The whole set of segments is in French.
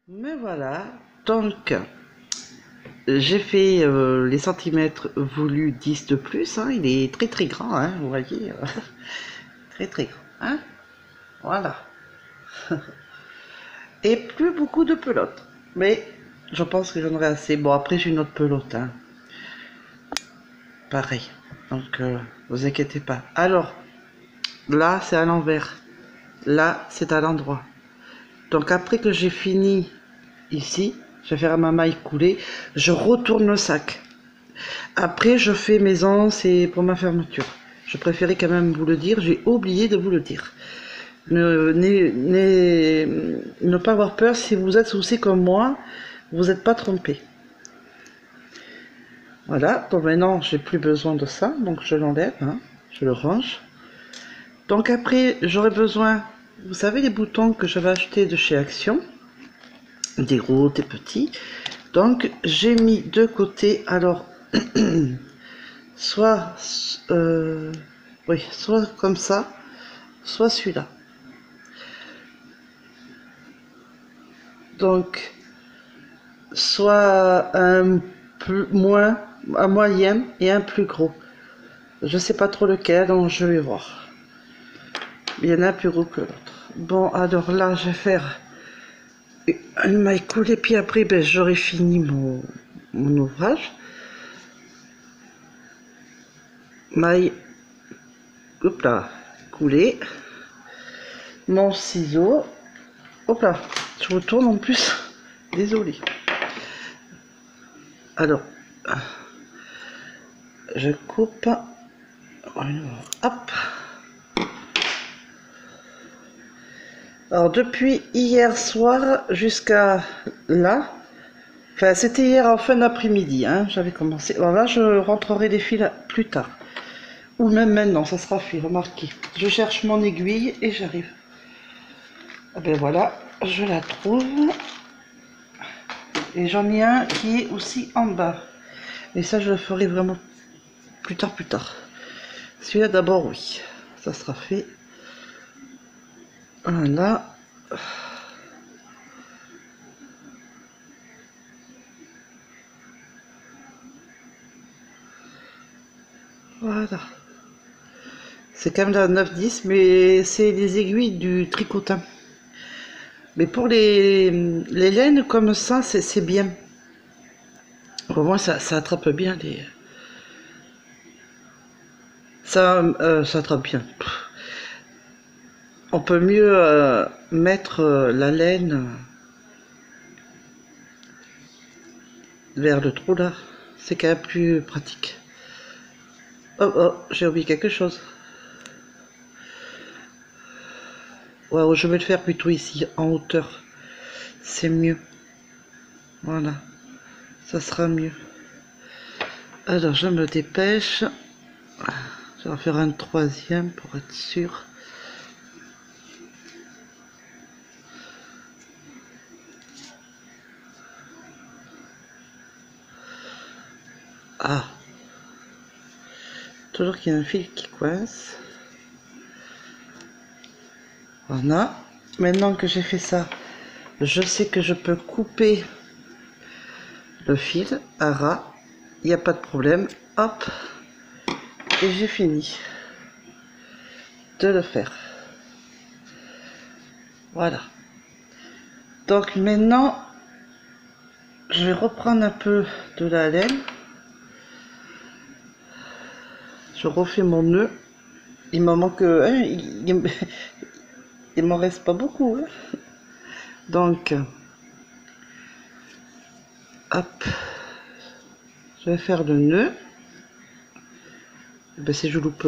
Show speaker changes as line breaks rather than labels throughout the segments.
Mais voilà, donc j'ai fait les centimètres voulus 10 de plus, hein, il est très très grand, hein, vous voyez, très très grand, hein, voilà. Et plus beaucoup de pelotes, mais je pense que j'en aurai assez. Bon, après j'ai une autre pelote, hein, pareil, donc vous inquiétez pas. Alors, là c'est à l'envers, là c'est à l'endroit. Donc après que j'ai fini ici, je vais faire ma maille coulée, je retourne le sac. Après, je fais mes anses et pour ma fermeture. Je préférais quand même vous le dire, j'ai oublié de vous le dire. Ne pas avoir peur, si vous êtes aussi comme moi, vous n'êtes pas trompé. Voilà, donc maintenant j'ai plus besoin de ça, donc je l'enlève, hein, je le range. Donc après, j'aurai besoin, vous savez les boutons que j'avais achetés de chez Action, des gros, des petits. Donc j'ai mis de côté, alors soit oui, soit comme ça, soit celui-là. Donc soit un plus moins, un moyen et un plus gros. Je sais pas trop lequel, donc je vais voir. Il y en a un plus gros que l'autre. Bon, alors là, je vais faire une maille coulée, puis après, ben, j'aurai fini mon ouvrage. Maille, hop là, coulée. Mon ciseau, hop là, je retourne en plus. Désolée. Alors, je coupe. Hop. Alors depuis hier soir jusqu'à là, enfin c'était hier en fin d'après-midi, hein, j'avais commencé. Alors là je rentrerai les fils plus tard. Ou même maintenant, ça sera fait, remarquez. Je cherche mon aiguille et j'arrive. Ah ben voilà, je la trouve. Et j'en ai un qui est aussi en bas. Et ça je le ferai vraiment plus tard, plus tard. Celui-là d'abord, oui. Ça sera fait. Voilà. Voilà. C'est quand même la 9-10, mais c'est les aiguilles du tricotin. Mais pour les laines comme ça, c'est bien. Au moins, ça attrape bien les... Ça attrape bien. On peut mieux mettre la laine vers le trou là. C'est quand même plus pratique. Oh, oh, j'ai oublié quelque chose. Ouais, je vais le faire plutôt ici, en hauteur. C'est mieux. Voilà. Ça sera mieux. Alors, je me dépêche. Je vais en faire un troisième pour être sûr. Ah. Toujours qu'il y a un fil qui coince. Voilà. Maintenant que j'ai fait ça, je sais que je peux couper le fil à ras. Il n'y a pas de problème. Hop. Et j'ai fini de le faire. Voilà. Donc maintenant, je vais reprendre un peu de la laine. Je refais mon nœud. Il m'en manque... Hein, il m'en reste pas beaucoup. Hein. Donc, hop. Je vais faire le nœud. Ben, si je loupe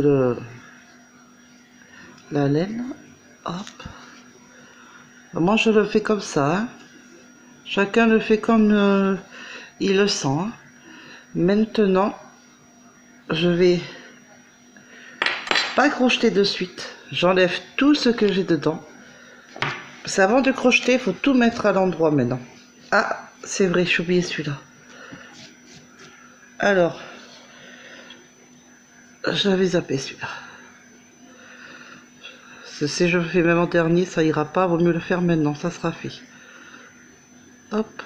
la laine, hop. Moi, je le fais comme ça. Hein. Chacun le fait comme il le sent. Hein. Maintenant, je vais pas crocheter de suite. J'enlève tout ce que j'ai dedans. C'est avant de crocheter, il faut tout mettre à l'endroit maintenant. Ah, c'est vrai, j'ai oublié celui-là. Alors, j'avais zappé celui-là. Si je le fais même en dernier, ça ira pas. Vaut mieux le faire maintenant, ça sera fait. Hop.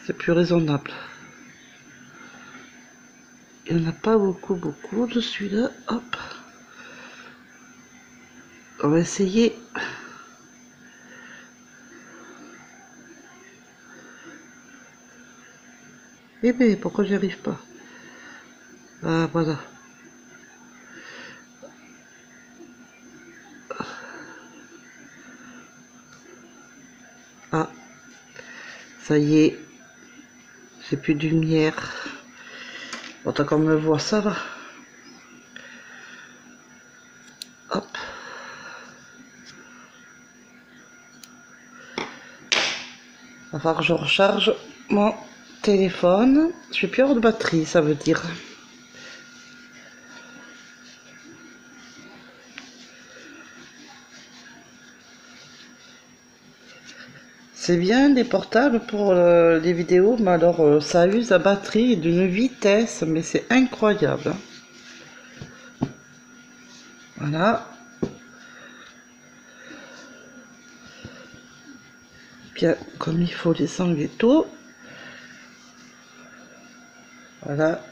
C'est plus raisonnable. Il n'y en a pas beaucoup de celui-là. Hop. On va essayer. Eh bien, pourquoi j'y arrive pas? Ah, voilà. Ah, ça y est. J'ai plus de lumière. Bon, tant qu'on me voit, ça va. Hop. Il va falloir que je recharge mon téléphone. Je suis plus hors de batterie, ça veut dire. C'est bien des portables pour les vidéos, mais alors ça use la batterie d'une vitesse, mais c'est incroyable. Hein. Voilà. Bien, comme il faut les angles et tout. Voilà.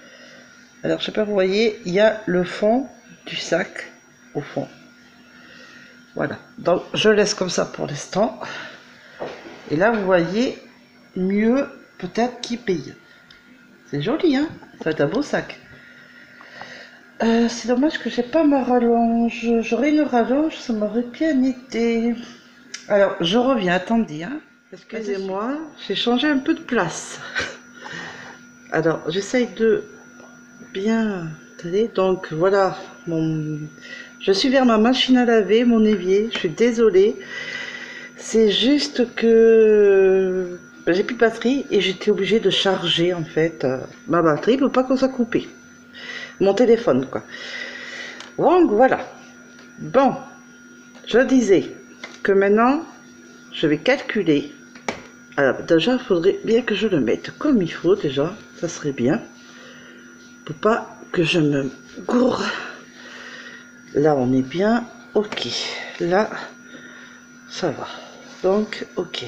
Alors, je sais pas, vous voyez, il y a le fond du sac au fond. Voilà. Donc, je laisse comme ça pour l'instant. Et là, vous voyez, mieux peut-être qu'il paye. C'est joli, hein? Ça va être un beau sac. C'est dommage que j'ai pas ma rallonge. J'aurais une rallonge, ça m'aurait bien été. Alors, je reviens, attendez, hein? Excusez-moi, j'ai changé un peu de place. Alors, j'essaye de bien aller. Donc, voilà, je suis vers ma machine à laver, mon évier. Je suis désolée. C'est juste que j'ai plus de batterie et j'étais obligée de charger, en fait, ma batterie pour pas qu'on soit coupé. Mon téléphone, quoi. Donc, voilà. Bon, je disais que maintenant, je vais calculer. Alors, déjà, il faudrait bien que je le mette comme il faut, déjà. Ça serait bien. Pour pas que je me gourre. Là, on est bien. Ok. Là, ça va. Donc, ok.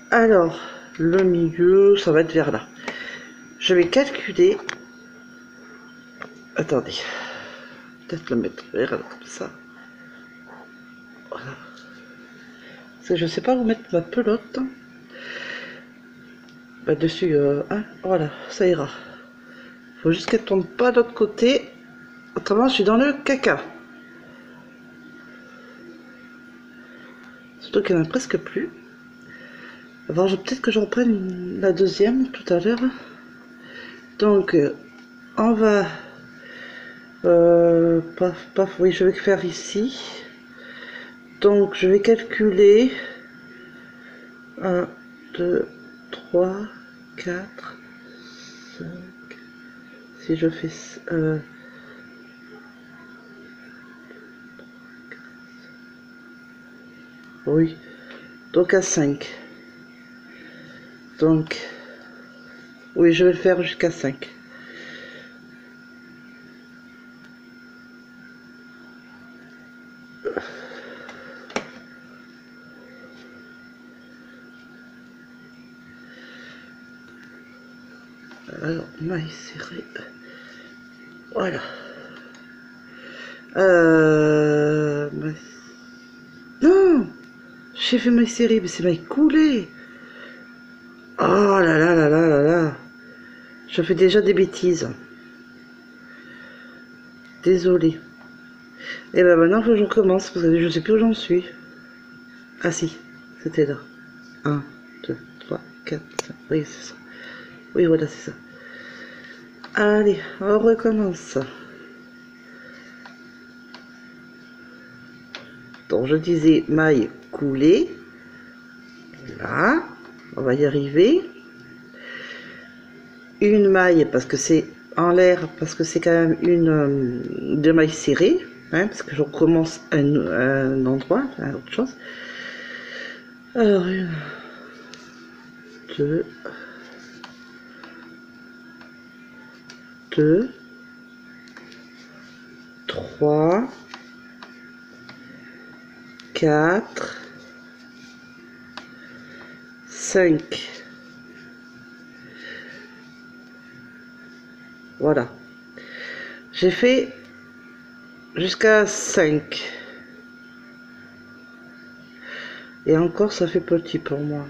Alors, le milieu, ça va être vers là. Je vais calculer. Attendez. Peut-être le mettre vers là, comme ça. Voilà. Parce que je sais pas où mettre ma pelote. Bah, dessus, hein, voilà, ça ira. Faut juste qu'elle tombe pas de l'autre côté. Autrement, je suis dans le caca. Surtout qu'il n'y en a presque plus. Alors, peut-être que je reprenne la deuxième tout à l'heure. Donc, on va... paf, oui, je vais faire ici. Donc, je vais calculer 1, 2, 3, 4, 5. Si je fais... oui, donc à 5. Donc, oui, je vais le faire jusqu'à 5. Alors, maille serrée. Voilà. Non, j'ai fait maille serrée, mais c'est maille coulée. Oh là là là là là là. Je fais déjà des bêtises. Désolée. Et ben maintenant, il faut que je recommence, parce que je sais plus où j'en suis. Ah si, c'était là. 1, 2, 3, 4, 5. Oui, c'est ça. Oui, voilà, c'est ça. Allez, on recommence. Donc, je disais maille coulée. Là, on va y arriver. Une maille, parce que c'est en l'air, parce que c'est quand même une de maille serrée, hein, parce que je recommence un endroit, à autre chose. Alors, 1, 2, 2, 3, 4, 5. Voilà. J'ai fait jusqu'à 5. Et encore, ça fait petit pour moi.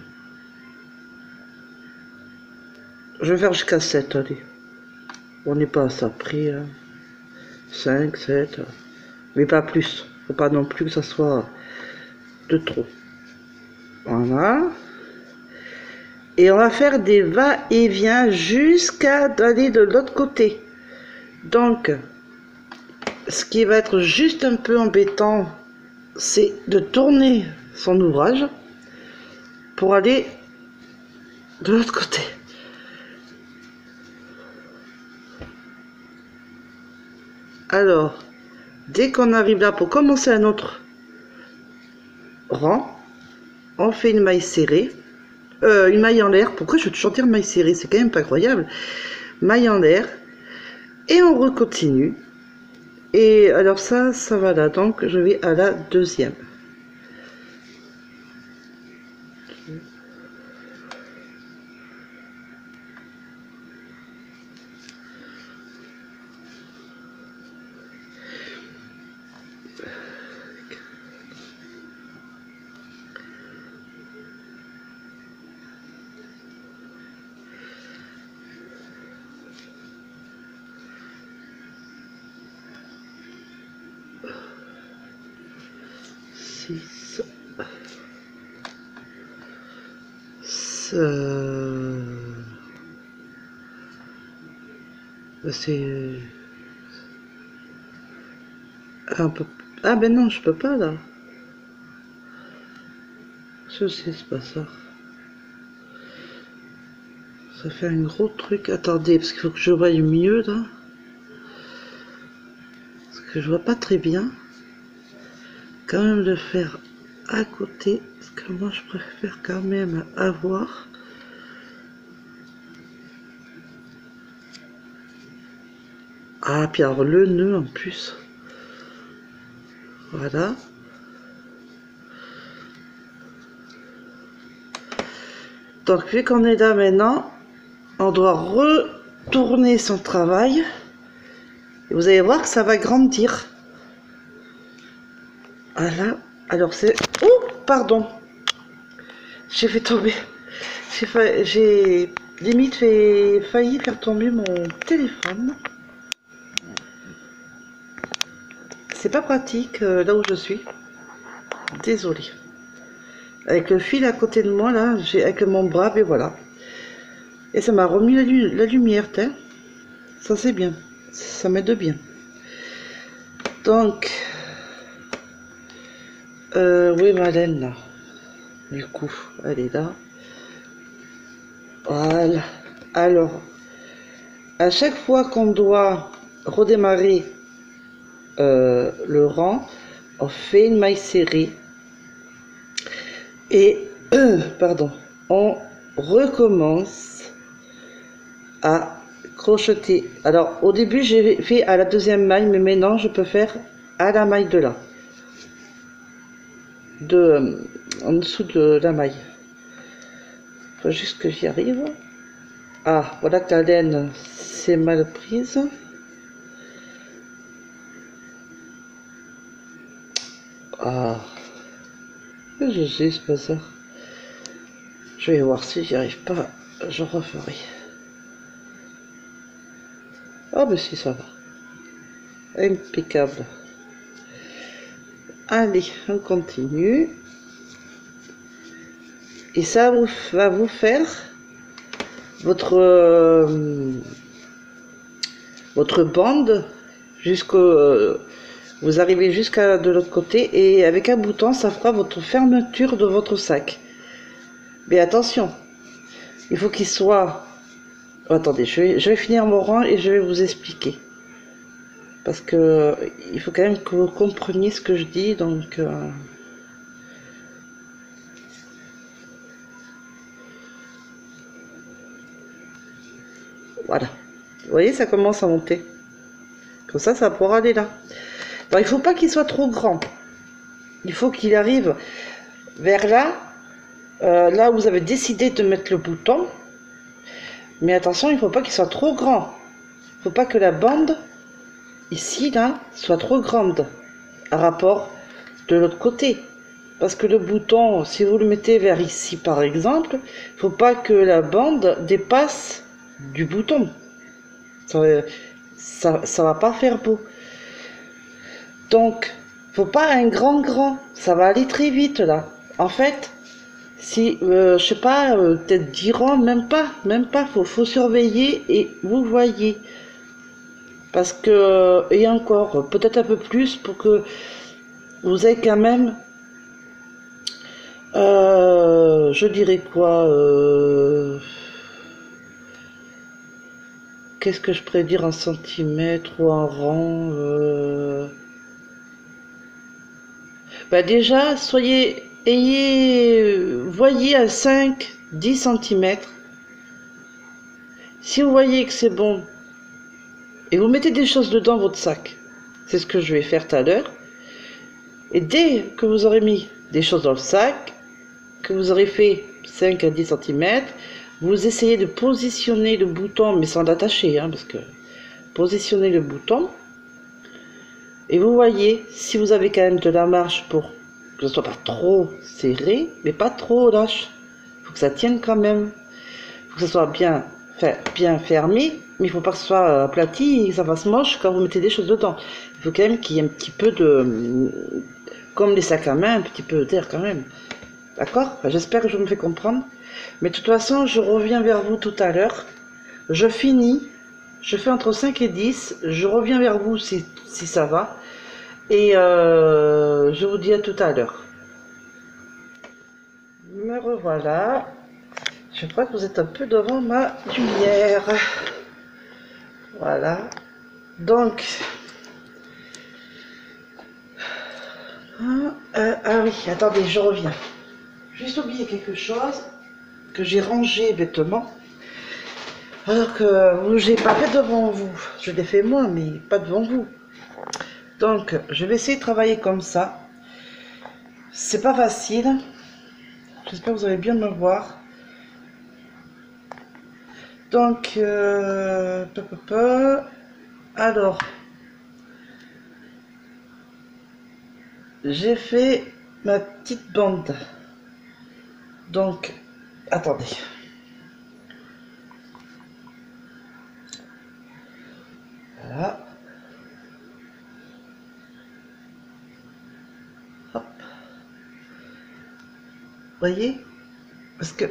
Je vais faire jusqu'à 7, allez. On n'est pas à ça près. 5, 7. Mais pas plus. Faut pas non plus que ça soit de trop. Voilà. Et on va faire des va-et-vient jusqu'à aller de l'autre côté. Donc, ce qui va être juste un peu embêtant, c'est de tourner son ouvrage pour aller de l'autre côté. Alors, dès qu'on arrive là pour commencer un autre rang, on fait une maille serrée, une maille en l'air. Pourquoi je veux toujours dire maille serrée? C'est quand même pas croyable. Maille en l'air, et on recontinue. Et alors ça va là, donc je vais à la deuxième. C'est un peu... Ah ben non, je peux pas là. Je sais, c'est pas ça. Ça fait un gros truc. Attendez, parce qu'il faut que je voie mieux là. Parce que je vois pas très bien. Quand même le faire à côté. Parce que moi je préfère quand même avoir... Ah, puis alors le nœud en plus. Voilà. Donc vu qu'on est là maintenant, on doit retourner son travail. Et vous allez voir que ça va grandir. Voilà. Alors c'est... Oh, pardon. J'ai fait tomber. J'ai limite failli faire tomber mon téléphone. C'est pas pratique là où je suis. Désolée. Avec le fil à côté de moi là, avec mon bras, et voilà. Et ça m'a remis la lumière, ça c'est bien. Ça m'aide bien. Donc, oui, Malène là. Du coup, elle est là. Voilà. Alors, à chaque fois qu'on doit redémarrer le rang, on fait une maille serrée et pardon, on recommence à crocheter. Alors au début j'ai fait à la deuxième maille, mais maintenant je peux faire à la maille de là, en dessous de la maille. Faut juste que j'y arrive. Ah, voilà que la laine c'est mal prise. Ah, je sais, c'est pas ça. Je vais voir si j'y arrive pas, je referai. Ah, ben si, ça va. Impeccable. Allez, on continue. Et ça va vous faire votre bande jusqu'au... vous arrivez jusqu'à de l'autre côté et avec un bouton, ça fera votre fermeture de votre sac. Mais attention, il faut qu'il soit... Oh, attendez, je vais finir mon rang et je vais vous expliquer. Parce que il faut quand même que vous compreniez ce que je dis, donc... Voilà. Vous voyez, ça commence à monter. Comme ça pourra aller là. Alors, il ne faut pas qu'il soit trop grand. Il faut qu'il arrive vers là. là où vous avez décidé de mettre le bouton. Mais attention, il ne faut pas qu'il soit trop grand. Il ne faut pas que la bande, ici, là, soit trop grande. À rapport de l'autre côté. Parce que le bouton, si vous le mettez vers ici, par exemple, il ne faut pas que la bande dépasse du bouton. Ça va pas faire beau. Donc, faut pas un grand. Ça va aller très vite, là. En fait, si, je sais pas, peut-être 10 rangs, même pas, faut surveiller et vous voyez. Parce que, et encore, peut-être un peu plus pour que vous ayez quand même, je dirais quoi, qu'est-ce que je pourrais dire en centimètres ou en rang, bah déjà, voyez à 5-10 centimètres. Si vous voyez que c'est bon, et vous mettez des choses dedans votre sac, c'est ce que je vais faire tout à l'heure, et dès que vous aurez mis des choses dans le sac, que vous aurez fait 5 à 10 centimètres, vous essayez de positionner le bouton, mais sans l'attacher, hein, parce que positionnez le bouton, et vous voyez, si vous avez quand même de la marge pour que ce soit pas trop serré, mais pas trop lâche, faut que ça tienne quand même, faut que ça soit bien fermé, mais il faut pas que ce soit aplati et que ça fasse moche quand vous mettez des choses dedans. Il faut quand même qu'il y ait un petit peu de, comme les sacs à main, un petit peu d'air quand même. D'accord? Enfin, j'espère que je me fais comprendre. Mais de toute façon, je reviens vers vous tout à l'heure. Je finis, je fais entre 5 et 10, je reviens vers vous si ça va. Et je vous dis à tout à l'heure. Me revoilà. Je crois que vous êtes un peu devant ma lumière. Voilà. Donc, ah oui, attendez, je reviens. Juste oublié quelque chose que j'ai rangé bêtement. Alors que j'ai pas fait devant vous. Je l'ai fait moi, mais pas devant vous. Donc, je vais essayer de travailler comme ça. C'est pas facile. J'espère que vous allez bien me voir. Donc, alors, j'ai fait ma petite bande. Donc, attendez. Voilà. Hop. Voyez? Parce que,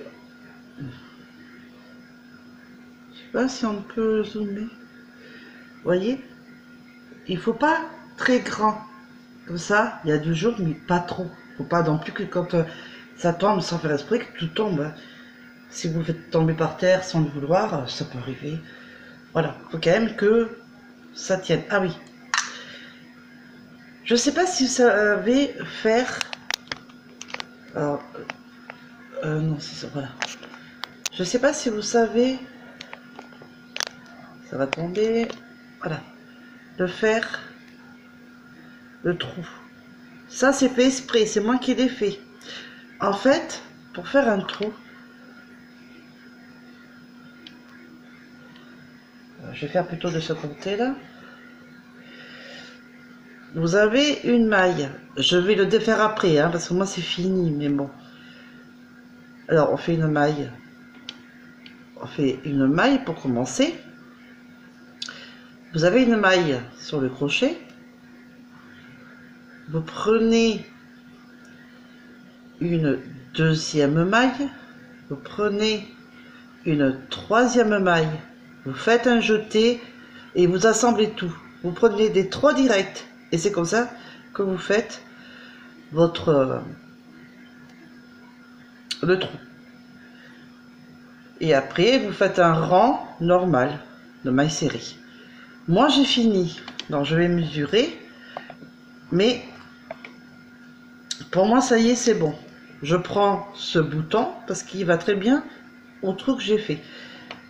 je sais pas si on peut zoomer. Voyez? Il faut pas très grand. Comme ça, il y a du jour, mais pas trop. Faut pas non plus que quand ça tombe sans faire exprès, que tout tombe. Hein. Si vous le faites tomber par terre sans le vouloir, ça peut arriver. Voilà, faut quand même que ça tienne. Ah oui. Je sais pas si vous savez faire... Alors, non, c'est ça, voilà. Je sais pas si vous savez... Ça va tomber... Voilà. De faire le trou. Ça, c'est fait exprès, c'est moi qui l'ai fait. En fait, pour faire un trou... Je vais faire plutôt de ce côté-là. Vous avez une maille. Je vais le défaire après, hein, parce que moi c'est fini, mais bon. Alors, on fait une maille. On fait une maille pour commencer. Vous avez une maille sur le crochet. Vous prenez une deuxième maille. Vous prenez une troisième maille. Vous faites un jeté et vous assemblez tout. Vous prenez des 3 directs. Et c'est comme ça que vous faites votre le trou. Et après, vous faites un rang normal de mailles serrées. Moi, j'ai fini. Donc, je vais mesurer. Mais, pour moi, ça y est, c'est bon. Je prends ce bouton parce qu'il va très bien au trou que j'ai fait.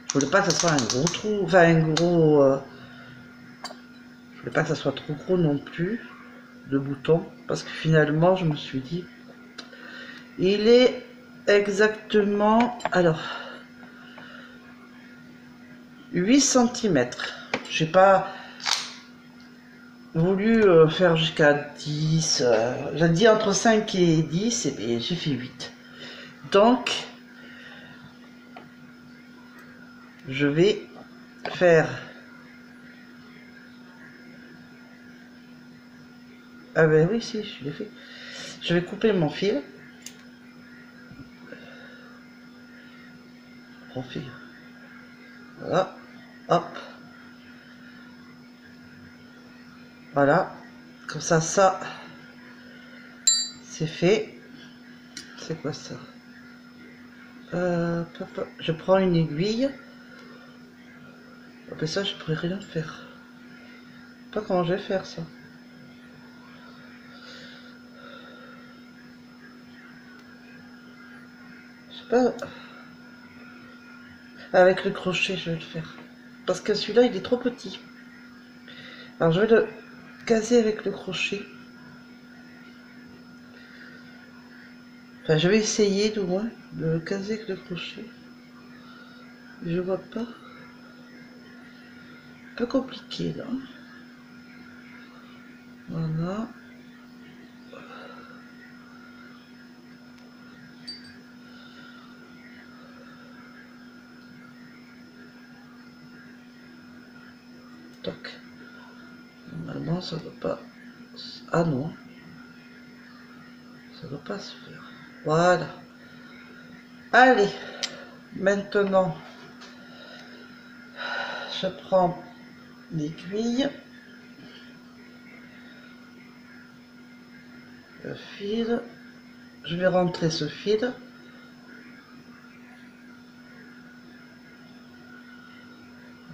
Je voulais pas que ce soit un gros trou, enfin un gros... je voulais pas que ça soit trop gros non plus, de bouton. Parce que finalement, je me suis dit, il est exactement, alors, 8 centimètres. J'ai pas voulu faire jusqu'à 10. J'ai dit entre 5 et 10 et j'ai fait 8. Donc, je vais faire... Ah ben oui, si, je l'ai fait. Je vais couper mon fil. Profil. Voilà. Hop. Voilà. Comme ça, c'est fait. C'est quoi ça? Je prends une aiguille. Après ça, je pourrais rien faire. Pas comment je vais faire ça. Je sais pas. Avec le crochet, je vais le faire. Parce que celui-là, il est trop petit. Alors, je vais le caser avec le crochet. Enfin, je vais essayer, du moins, de le caser avec le crochet. Je vois pas. Pas compliqué, là. Voilà. Toc. Normalement, ça ne doit pas... Ah non. Ça ne doit pas se faire. Voilà. Allez. Maintenant, je prends l'aiguille. Le fil. Je vais rentrer ce fil.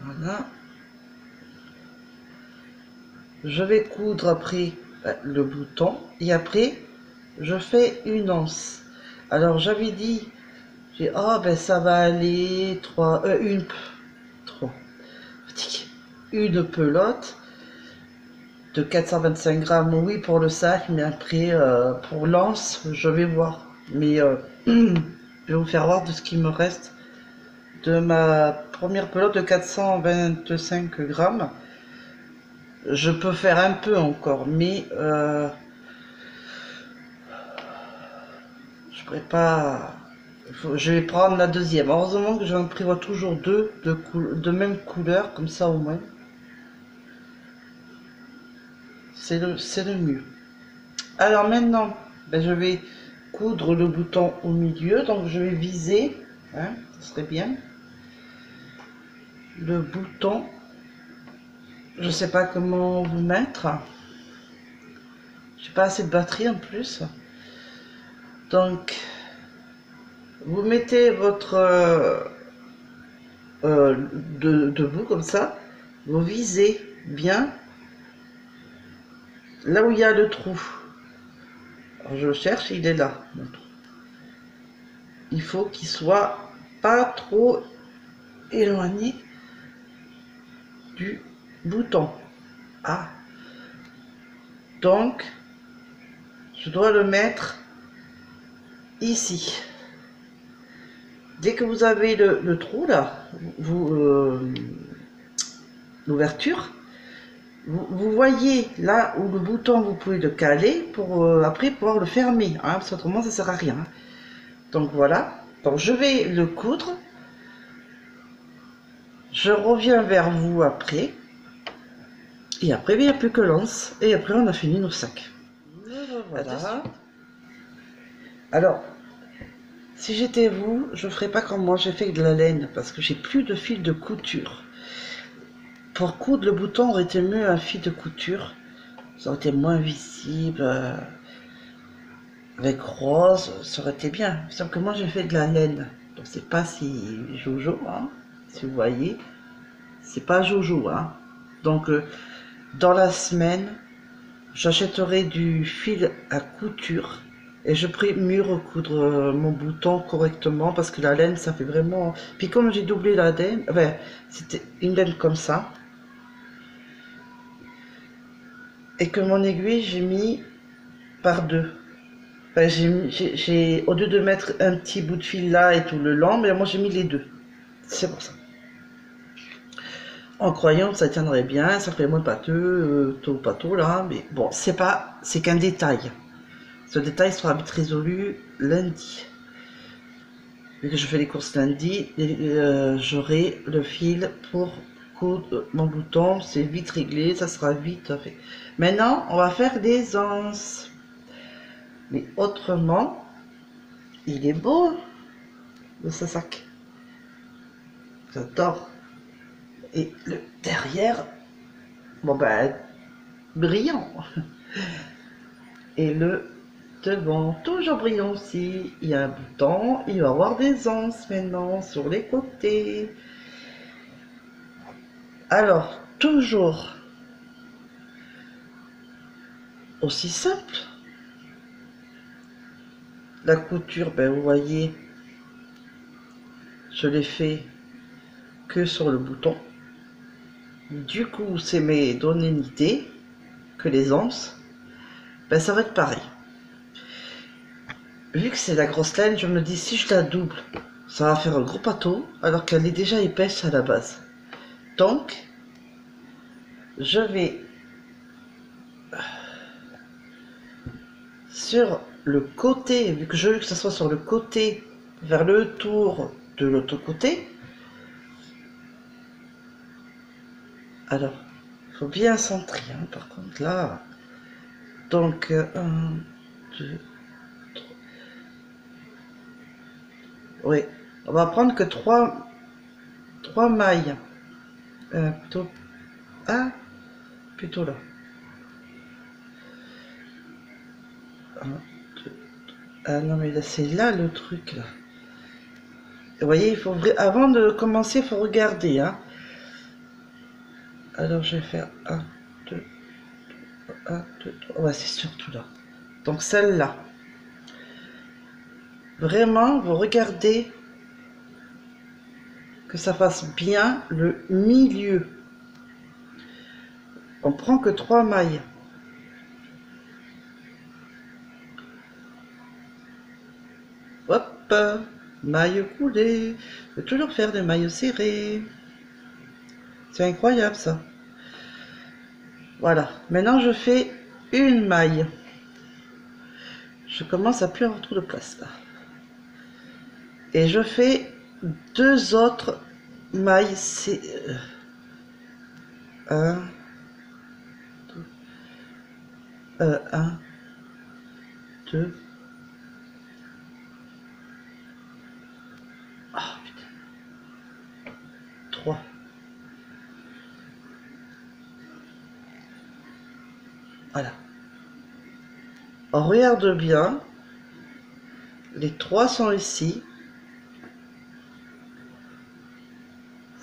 Voilà. Je vais coudre après le bouton et après je fais une anse. Alors j'avais dit, oh ben ça va aller une pelote de 425 grammes, oui pour le sac, mais après pour l'anse je vais voir. Mais je vais vous faire voir de ce qui me reste de ma première pelote de 425 grammes. Je peux faire un peu encore, mais je pourrais pas. Je vais prendre la deuxième. Heureusement que j'en prévois toujours deux de même couleur, comme ça au moins. C'est le mieux. Alors maintenant, ben, je vais coudre le bouton au milieu, donc je vais viser, hein, ça serait bien. Le bouton, je sais pas comment vous mettre. J'ai pas assez de batterie en plus. Donc, vous mettez votre debout comme ça, vous visez bien là où il y a le trou. Alors je le cherche, il est là. Il faut qu'il soit pas trop éloigné du bouton. Ah, donc je dois le mettre ici. Dès que vous avez le trou là, l'ouverture, vous voyez là où le bouton, vous pouvez le caler pour après pouvoir le fermer, hein, parce qu'autrement ça sert à rien. Donc voilà, donc je vais le coudre, je reviens vers vous après, et après il n'y a plus que l'anse, et après on a fini nos sacs. Voilà. Alors, si j'étais vous, je ne ferais pas comme moi, j'ai fait de la laine, parce que j'ai plus de fil de couture. Pour coudre le bouton, aurait été mieux un fil de couture, ça aurait été moins visible, avec rose, ça aurait été bien. Sauf que moi j'ai fait de la laine, donc c'est pas si jojo, hein, si vous voyez, c'est pas jojo, hein. Donc dans la semaine, j'achèterai du fil à couture et je pourrai mieux recoudre mon bouton correctement parce que la laine ça fait vraiment. Puis comme j'ai doublé la laine, enfin, c'était une laine comme ça. Et que mon aiguille j'ai mis par deux. Enfin, au lieu de mettre un petit bout de fil là et tout le long, mais moi j'ai mis les deux. C'est pour ça. En croyant que ça tiendrait bien, ça ferait moins pâteux, tôt pâteau là, mais bon, c'est qu'un détail. Ce détail sera vite résolu lundi. Vu que je fais les courses lundi, j'aurai le fil pour coudre mon bouton, c'est vite réglé, ça sera vite fait. Maintenant, on va faire des anses. Mais autrement, il est beau, le sac. J'adore. Et le derrière, bon ben, brillant. Et le devant, toujours brillant aussi. Il y a un bouton, il va y avoir des anses maintenant sur les côtés. Alors, toujours aussi simple. La couture, ben vous voyez, je l'ai fait que sur le bouton. Du coup, c'est mes données une idée que les anses, ben ça va être pareil. Vu que c'est la grosse laine, je me dis si je la double, ça va faire un gros pâteau alors qu'elle est déjà épaisse à la base. Donc, je vais sur le côté, vu que je veux que ça soit sur le côté, vers le tour de l'autre côté. Alors, il faut bien centrer, hein, par contre là. Donc, 1, 2, 3. Oui, on va prendre que 3 mailles. Plutôt, ah, plutôt là. 1, 2, ah non, mais là, c'est là le truc, là. Vous voyez, il faut, avant de commencer, il faut regarder, hein. Alors, je vais faire 1, 2, 1, 2, 3. Ouais, c'est surtout là. Donc, celle-là. Vraiment, vous regardez que ça fasse bien le milieu. On prend que 3 mailles. Hop, maille coulée. Je vais toujours faire des mailles serrées. C'est incroyable ça. Voilà. Maintenant, je fais une maille. Je commence à plus avoir trop de place là. Et je fais 2 autres mailles. C'est 1, 1, 2. Ah putain. 3. Voilà. On regarde bien. Les 3 sont ici.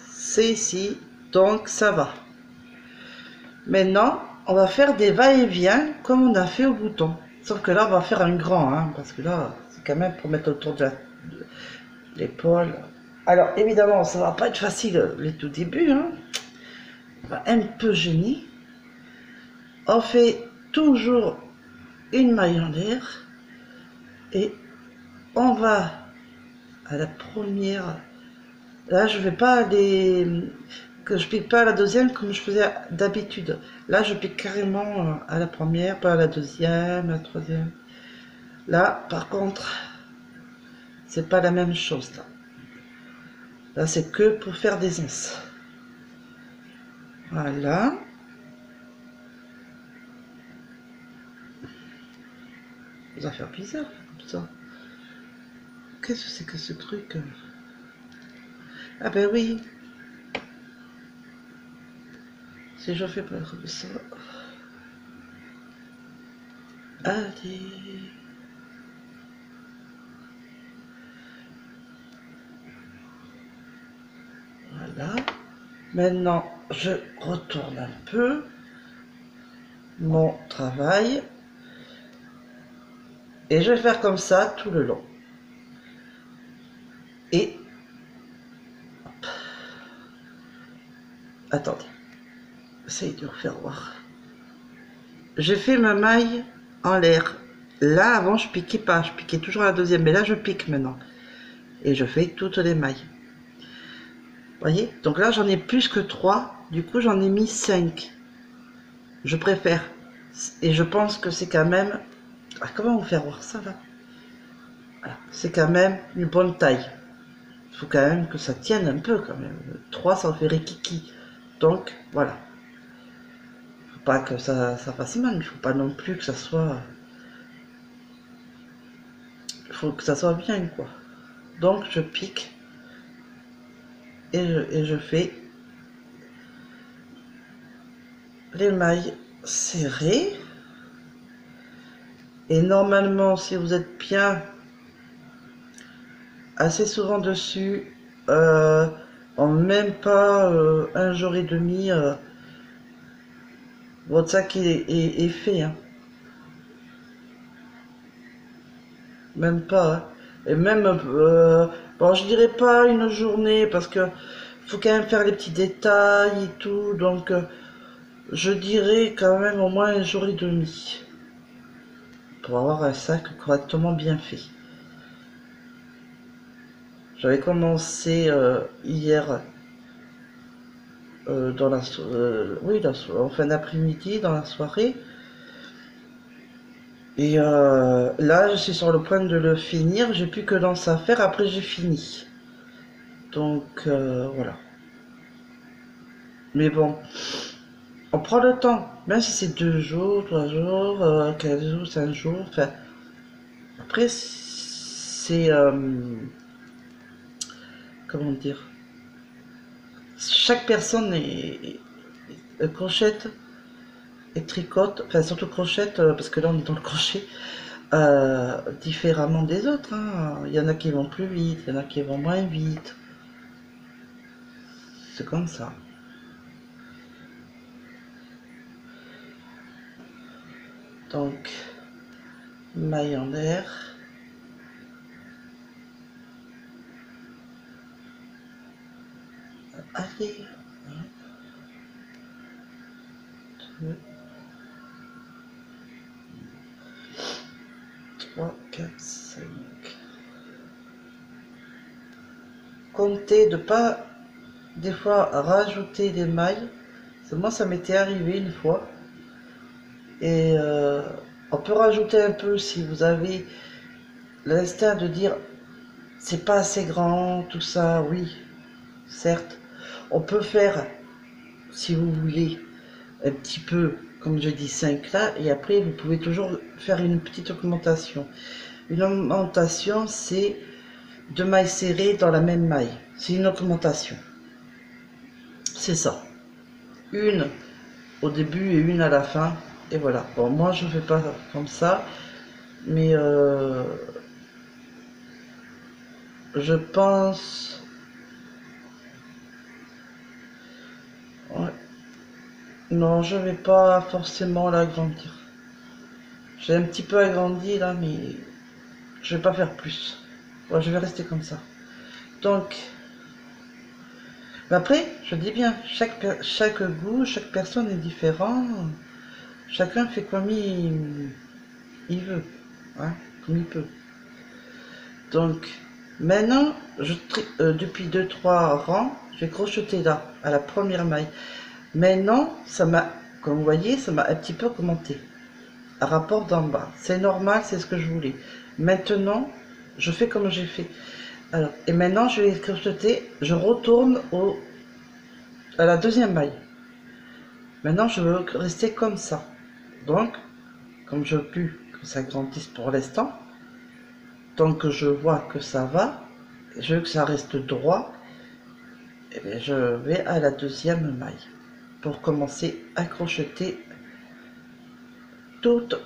C'est ici. Donc ça va. Maintenant, on va faire des va-et-vient comme on a fait au bouton. Sauf que là, on va faire un grand, hein, parce que là, c'est quand même pour mettre autour de l'épaule. Alors, évidemment, ça va pas être facile les tout débuts, hein. On va un peu gêner. On fait toujours une maille en l'air et on va à la première. Là, je vais pas aller, que je pique pas à la deuxième comme je faisais d'habitude. Là, je pique carrément à la première, pas à la deuxième, à la troisième. Là, par contre, c'est pas la même chose là. Là, c'est que pour faire des anses. Voilà. Ça va faire bizarre comme ça. Qu'est-ce que c'est que ce truc? Ah ben oui. Si je fais pas comme ça. Allez. Voilà. Maintenant, je retourne un peu mon travail. Et je vais faire comme ça tout le long. Et... hop. Attendez. Essaye de refaire voir. J'ai fait ma maille en l'air. Là, avant, je piquais pas, je piquais toujours la deuxième, mais là, je pique maintenant. Et je fais toutes les mailles. Vous voyez? Donc là, j'en ai plus que 3, du coup, j'en ai mis 5. Je préfère. Et je pense que c'est quand même... Ah, comment vous faire voir ça, là? Voilà. C'est quand même une bonne taille. Il faut quand même que ça tienne un peu, quand même. 3, ça en fait rikiki. Donc, voilà. Faut pas que ça fasse mal, mais il faut pas non plus que ça soit... Il faut que ça soit bien, quoi. Donc, je pique et je fais les mailles serrées. Et normalement, si vous êtes bien assez souvent dessus, en même pas un jour et demi, votre sac est fait. Hein. Même pas. Hein. Et même, bon, je dirais pas une journée parce que faut quand même faire les petits détails et tout. Donc, je dirais quand même au moins un jour et demi pour avoir un sac correctement bien fait. J'avais commencé hier dans la, oui, en fin d'après-midi, dans la soirée. Et là, je suis sur le point de le finir. J'ai plus que dans à faire. Après, j'ai fini. Donc, voilà. Mais bon, on prend le temps. Même si c'est 2 jours, 3 jours, 15 jours, 5 jours. Enfin, après, c'est... comment dire? Chaque personne crochette et tricote. Enfin, surtout crochette, parce que là, on est dans le crochet. Différemment des autres. Hein. Il y en a qui vont plus vite, il y en a qui vont moins vite. C'est comme ça. Donc, maille en l'air. Allez. 1, 2, 3, 4, 5. Comptez de pas des fois rajouter des mailles. Moi, ça m'était arrivé une fois. Et on peut rajouter un peu si vous avez l'instinct de dire c'est pas assez grand, tout ça, oui, certes. On peut faire, si vous voulez, un petit peu, comme je dis, 5 là, et après vous pouvez toujours faire une petite augmentation. Une augmentation, c'est 2 mailles serrées dans la même maille. C'est une augmentation. C'est ça. Une au début et une à la fin. Et voilà. Bon, moi je fais pas comme ça, mais je pense... Ouais. Non, je vais pas forcément l'agrandir. J'ai un petit peu agrandi là, mais je vais pas faire plus. Ouais, je vais rester comme ça. Donc, mais après, je dis bien, chaque goût, chaque personne est différent. Chacun fait comme il veut, hein, comme il peut. Donc, maintenant, depuis 2-3 rangs, je vais crocheter là, à la première maille. Maintenant, ça m'a, comme vous voyez, ça m'a un petit peu augmenté. À rapport d'en bas. C'est normal, c'est ce que je voulais. Maintenant, je fais comme j'ai fait. Alors, et maintenant, je vais crocheter, je retourne à la deuxième maille. Maintenant, je veux rester comme ça. Donc, comme je veux plus que ça grandisse pour l'instant, tant que je vois que ça va, je veux que ça reste droit, et bien je vais à la deuxième maille pour commencer à crocheter toutes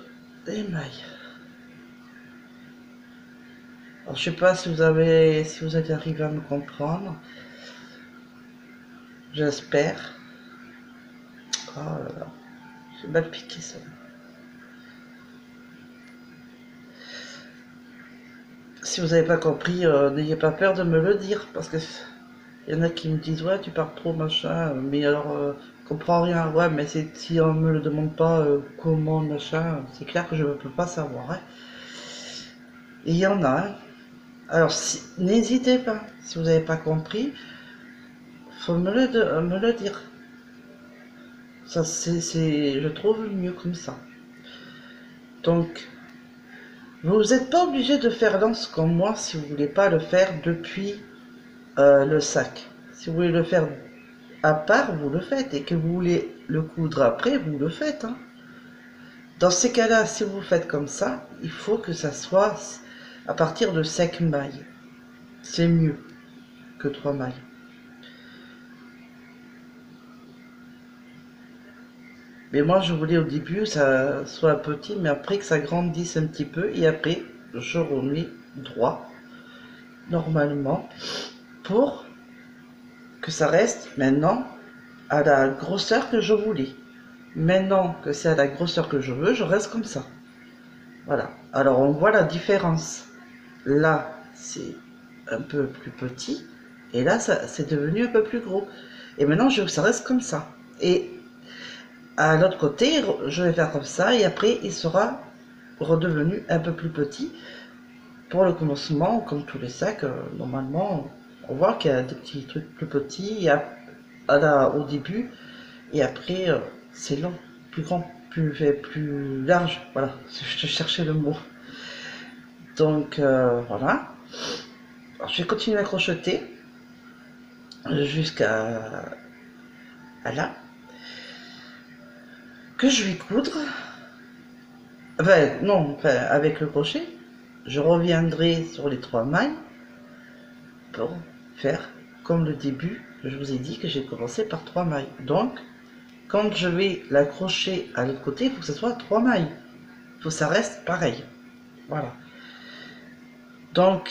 les mailles. Alors, je sais pas si vous êtes arrivé à me comprendre. J'espère. Oh là là, j'ai mal piqué ça. Si vous n'avez pas compris, n'ayez pas peur de me le dire, parce que il y en a qui me disent ouais tu parles trop machin, mais alors comprends rien. Ouais, mais si on me le demande pas comment, machin, c'est clair que je ne peux pas savoir. Hein. Et il y en a. Hein. Alors, n'hésitez pas, si vous n'avez pas compris, faut me le dire. Ça, je trouve mieux comme ça. Donc, vous n'êtes pas obligé de faire l'anse comme moi si vous voulez pas le faire depuis le sac. Si vous voulez le faire à part, vous le faites. Et que vous voulez le coudre après, vous le faites. Hein. Dans ces cas-là, si vous faites comme ça, il faut que ça soit à partir de 5 mailles. C'est mieux que 3 mailles. Mais moi, je voulais au début que ça soit petit, mais après que ça grandisse un petit peu. Et après, je remets droit, normalement, pour que ça reste maintenant à la grosseur que je voulais. Maintenant que c'est à la grosseur que je veux, je reste comme ça. Voilà. Alors, on voit la différence. Là, c'est un peu plus petit. Et là, c'est devenu un peu plus gros. Et maintenant, ça reste comme ça. Et à l'autre côté, je vais faire comme ça. Et après, il sera redevenu un peu plus petit. Pour le commencement, comme tous les sacs, normalement, on voit qu'il y a des petits trucs plus petits au début. Et après, c'est long, plus grand, plus large. Voilà, je cherchais le mot. Donc, voilà. Alors, je vais continuer à crocheter jusqu'à là. Que je vais coudre. Enfin, non, enfin, avec le crochet. Je reviendrai sur les 3 mailles pour faire comme le début. Je vous ai dit que j'ai commencé par 3 mailles. Donc, quand je vais l'accrocher à l'autre côté, il faut que ce soit 3 mailles. Il faut que ça reste pareil. Voilà. Donc,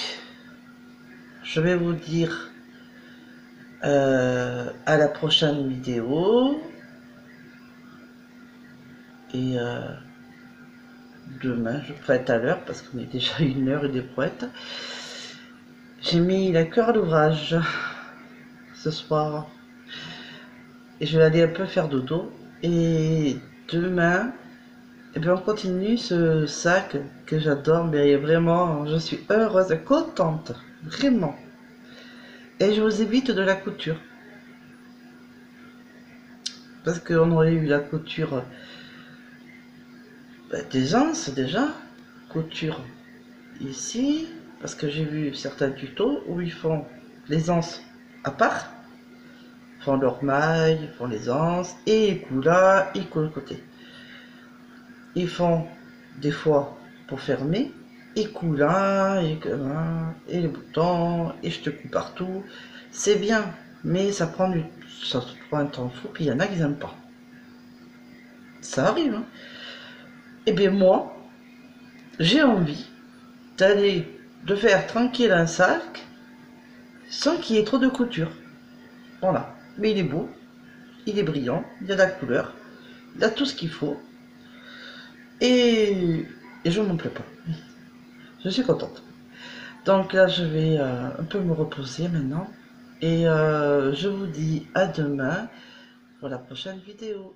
je vais vous dire à la prochaine vidéo. Et demain, je ferai à l'heure parce qu'on est déjà 1h et des brouettes. J'ai mis la cœur à l'ouvrage ce soir. Et je vais aller un peu faire dodo. Et demain, eh bien, on continue ce sac que j'adore. Mais vraiment, je suis heureuse et contente. Vraiment. Et je vous évite de la couture. Parce qu'on aurait eu la couture des anses déjà. Couture ici. Parce que j'ai vu certains tutos où ils font les anses à part. Ils font leurs mailles, ils font les anses. Et ils coulent là, ils coulent le côté. Ils font des fois pour fermer. Ils coulent là, et les boutons. Et je te coupe partout. C'est bien. Mais ça prend un temps fou, puis il y en a qui n'aiment pas. Ça arrive, hein. Et bien moi, j'ai envie de faire tranquille un sac, sans qu'il y ait trop de couture. Voilà. Mais il est beau, il est brillant, il y a de la couleur, il a tout ce qu'il faut. Et je ne m'en plais pas. Je suis contente. Donc là, je vais un peu me reposer maintenant. Et je vous dis à demain pour la prochaine vidéo.